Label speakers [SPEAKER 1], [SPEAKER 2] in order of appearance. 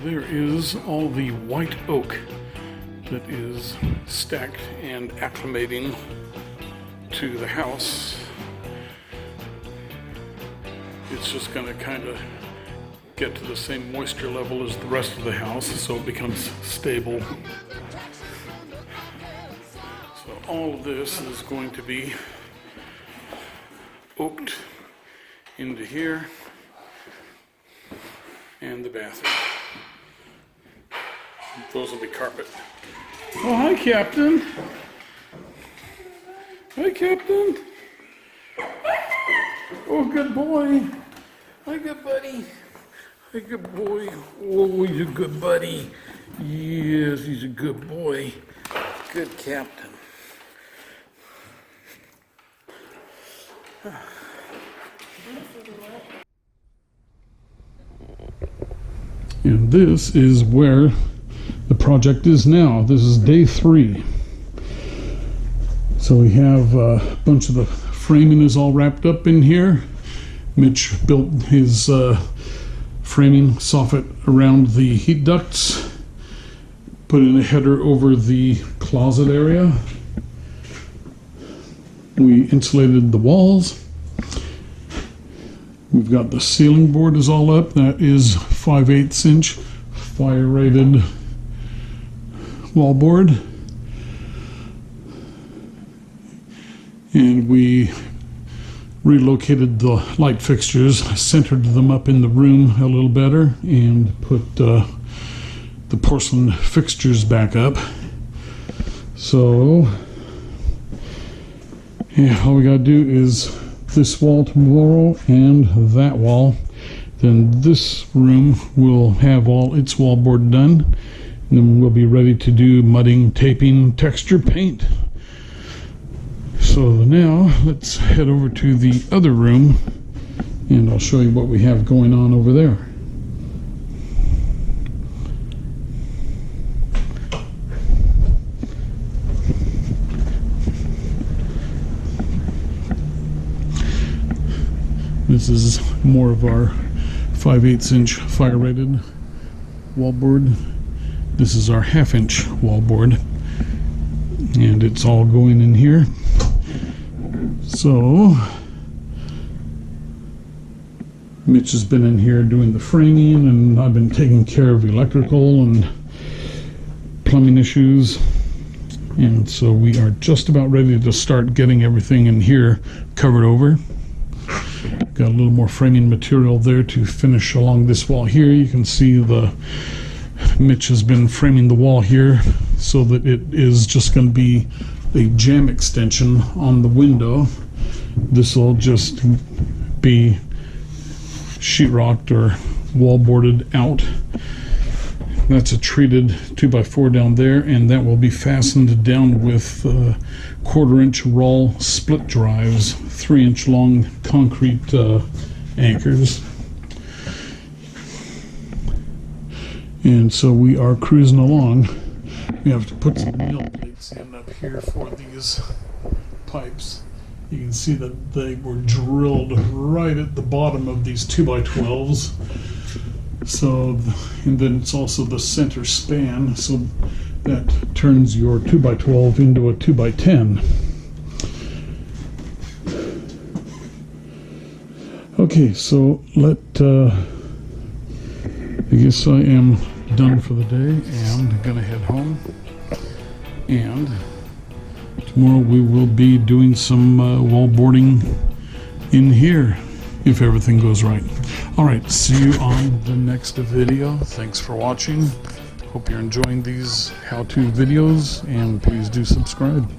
[SPEAKER 1] there is all the white oak that is stacked and acclimating to the house. It's just going to kind of get to the same moisture level as the rest of the house, so it becomes stable. So all of this is going to be oaked into here and the bathroom. Those will be carpet. Oh, hi, Captain. Hi, Captain. Oh, good boy. Hi, good buddy. Hi, good boy. Oh, he's a good buddy. Yes, he's a good boy. Good Captain. And this is where the project is now. This is day 3. So we have a bunch of the framing is all wrapped up in here. Mitch built his framing soffit around the heat ducts, put in a header over the closet area. We insulated the walls. We've got the ceiling board is all up. That is 5/8 inch fire rated wall board. And we relocated the light fixtures, centered them up in the room a little better, and put the porcelain fixtures back up. So yeah, all we gotta do is this wall tomorrow and that wall. Then this room will have all its wallboard done, and then we'll be ready to do mudding, taping, texture paint. So now let's head over to the other room and I'll show you what we have going on over there. This is more of our 5/8 inch fire rated wallboard. This is our 1/2 inch wallboard, and it's all going in here. So Mitch has been in here doing the framing, and I've been taking care of electrical and plumbing issues, and so we are just about ready to start getting everything in here covered over. Got a little more framing material there to finish along this wall here. You can see Mitch has been framing the wall here so that it is just going to be a jamb extension on the window. This will just be sheetrocked or wallboarded out. That's a treated 2x4 down there, and that will be fastened down with 1/4 inch roll split drives, 3 inch long concrete anchors. And so we are cruising along. We have to put some nail plates in up here for these pipes. You can see that they were drilled right at the bottom of these 2x12s. So, and then it's also the center span, so that turns your 2x12 into a 2x10. Okay, so I guess I am done for the day and gonna head home. And tomorrow we will be doing some wallboarding in here if everything goes right. All right, see you on the next video. Thanks for watching. Hope you're enjoying these how-to videos, and please do subscribe.